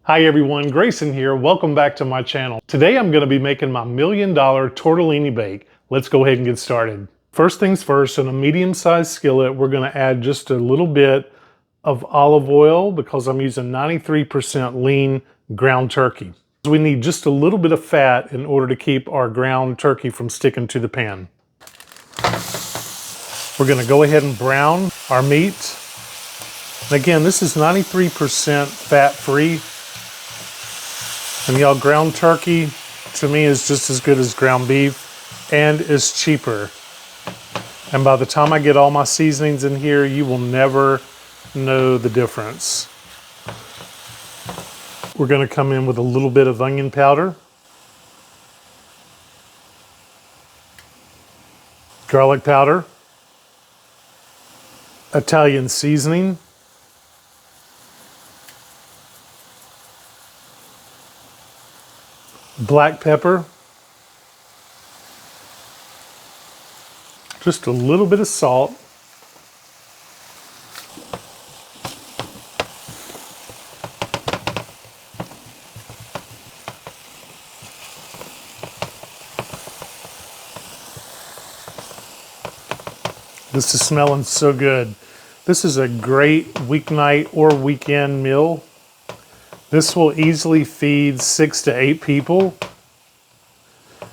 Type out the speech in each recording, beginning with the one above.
Hi everyone, Grayson here. Welcome back to my channel. Today I'm going to be making my $1 million tortellini bake. Let's go ahead and get started. First things first, in a medium-sized skillet, we're going to add just a little bit of olive oil because I'm using 93% lean ground turkey. We need just a little bit of fat in order to keep our ground turkey from sticking to the pan. We're going to go ahead and brown our meat. And again, this is 93% fat-free. And y'all, ground turkey to me is just as good as ground beef and is cheaper. And by the time I get all my seasonings in here, you will never know the difference. We're going to come in with a little bit of onion powder, garlic powder, Italian seasoning, black pepper, just a little bit of salt, this is smelling so good. This is a great weeknight or weekend meal. This will easily feed 6 to 8 people.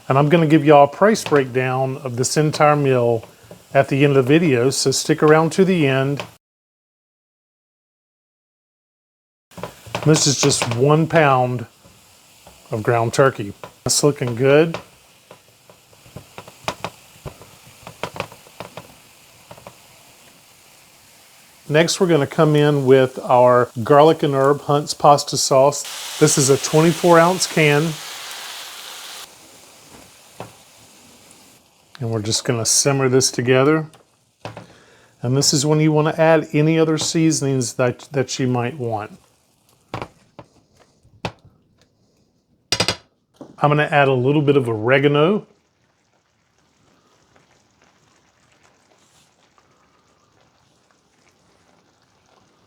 And I'm going to give y'all a price breakdown of this entire meal at the end of the video, so stick around to the end. This is just 1 pound of ground turkey. It's looking good. Next, we're going to come in with our garlic and herb Hunt's pasta sauce. This is a 24-ounce can. And we're just going to simmer this together. And this is when you want to add any other seasonings that you might want. I'm going to add a little bit of oregano.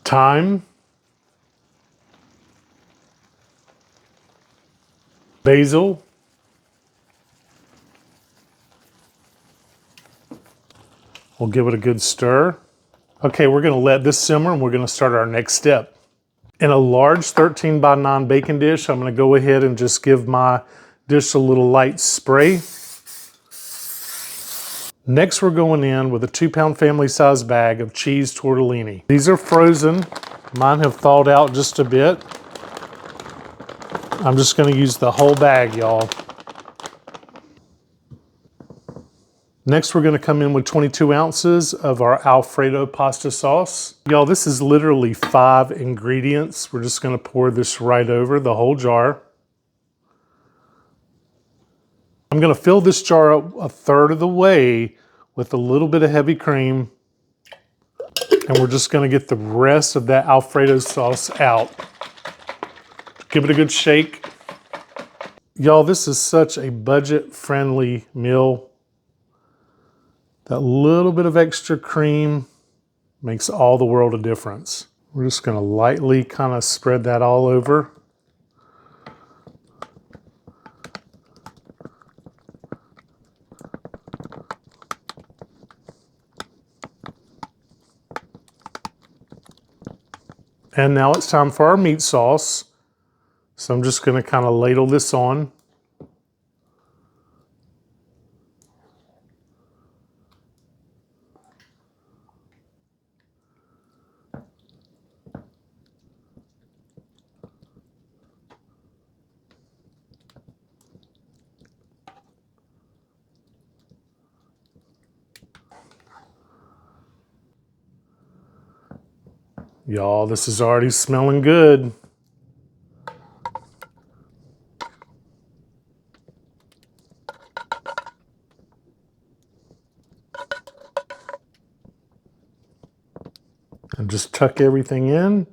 Thyme. Basil. We'll give it a good stir. Okay, we're going to let this simmer and we're going to start our next step. In a large 13 by 9 baking dish, I'm going to go ahead and just give my dish a little light spray. Next, we're going in with a 2-pound family size bag of cheese tortellini. These are frozen. Mine have thawed out just a bit. I'm just going to use the whole bag, y'all. Next, we're going to come in with 22 ounces of our Alfredo pasta sauce. Y'all, this is literally 5 ingredients. We're just going to pour this right over the whole jar. I'm going to fill this jar up a third of the way with a little bit of heavy cream. And we're just going to get the rest of that Alfredo sauce out. Give it a good shake. Y'all, this is such a budget-friendly meal. That little bit of extra cream makes all the world of difference. We're just going to lightly kind of spread that all over. And now it's time for our meat sauce. So I'm just going to kind of ladle this on. Y'all, this is already smelling good. And just tuck everything in.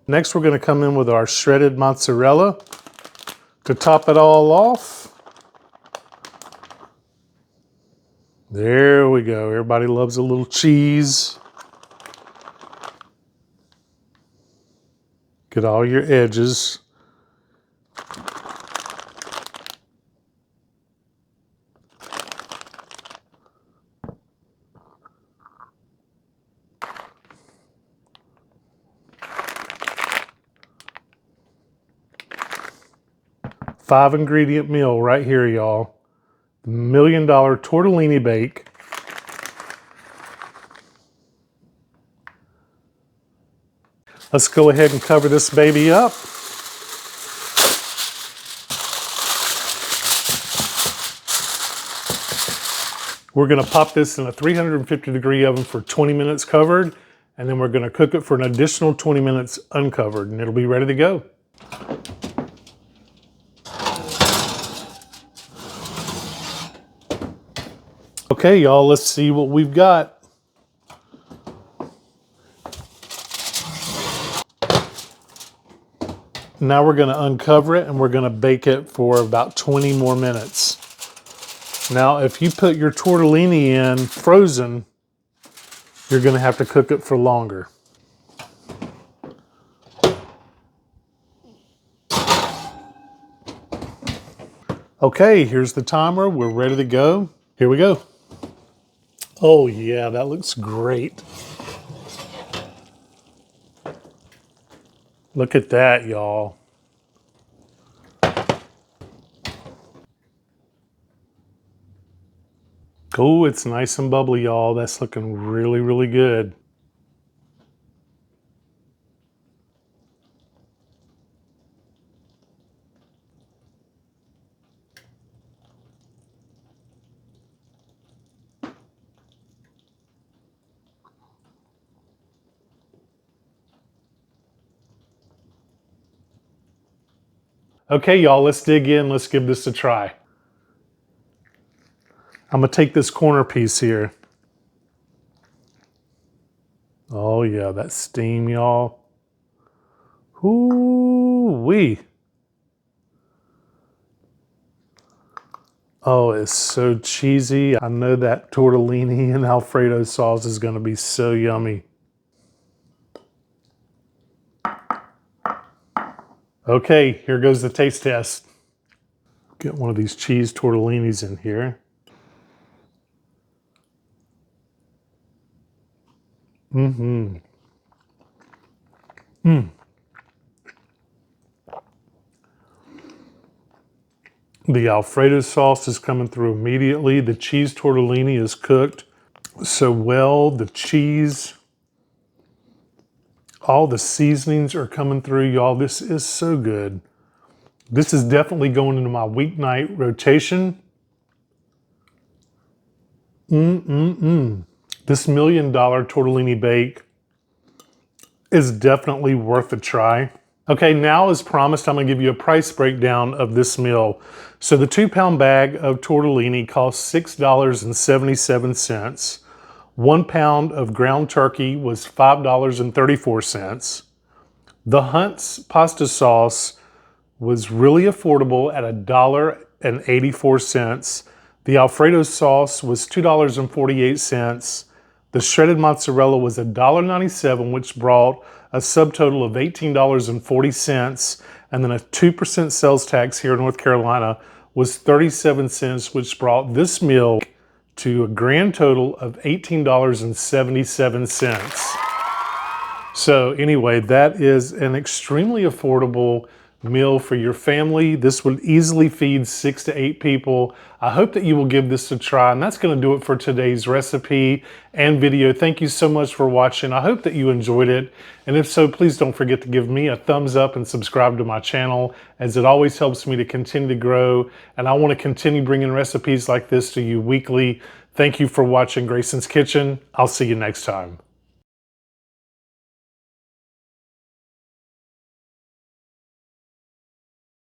Next, we're going to come in with our shredded mozzarella to top it all off. There we go. Everybody loves a little cheese. Get all your edges. Five ingredient meal right here, y'all. $1 million tortellini bake. Let's go ahead and cover this baby up. We're gonna pop this in a 350-degree oven for 20 minutes covered, and then we're gonna cook it for an additional 20 minutes uncovered, and it'll be ready to go. Okay, y'all, let's see what we've got. Now we're gonna uncover it and we're gonna bake it for about 20 more minutes. Now, if you put your tortellini in frozen, you're gonna have to cook it for longer. Okay, here's the timer. We're ready to go. Here we go. Oh yeah, that looks great. Look at that, y'all. Oh, it's nice and bubbly, y'all. That's looking really, really good. Okay, y'all, let's dig in. Let's give this a try. I'm gonna take this corner piece here. Oh yeah, that steam, y'all. Ooh-wee. Oh, it's so cheesy. I know that tortellini and Alfredo sauce is gonna be so yummy. Okay, here goes the taste test. Get one of these cheese tortellinis in here. The Alfredo sauce is coming through immediately. The cheese tortellini is cooked so well. The cheese, all the seasonings are coming through, y'all. This is so good. This is definitely going into my weeknight rotation. This $1 million tortellini bake is definitely worth a try. Okay, now as promised, I'm gonna give you a price breakdown of this meal. So the 2-pound bag of tortellini costs $6.77. 1 pound of ground turkey was $5.34. The Hunt's pasta sauce was really affordable at $1.84. The Alfredo sauce was $2.48. The shredded mozzarella was $1.97, which brought a subtotal of $18.40. And then a 2% sales tax here in North Carolina was 37 cents, which brought this meal to a grand total of $18.77. So anyway, that is an extremely affordable meal for your family. This would easily feed 6 to 8 people. I hope that you will give this a try, and that's going to do it for today's recipe and video. Thank you so much for watching. I hope that you enjoyed it, and if so, please don't forget to give me a thumbs up and subscribe to my channel, as it always helps me to continue to grow, and I want to continue bringing recipes like this to you weekly. Thank you for watching Grayson's Kitchen. I'll see you next time.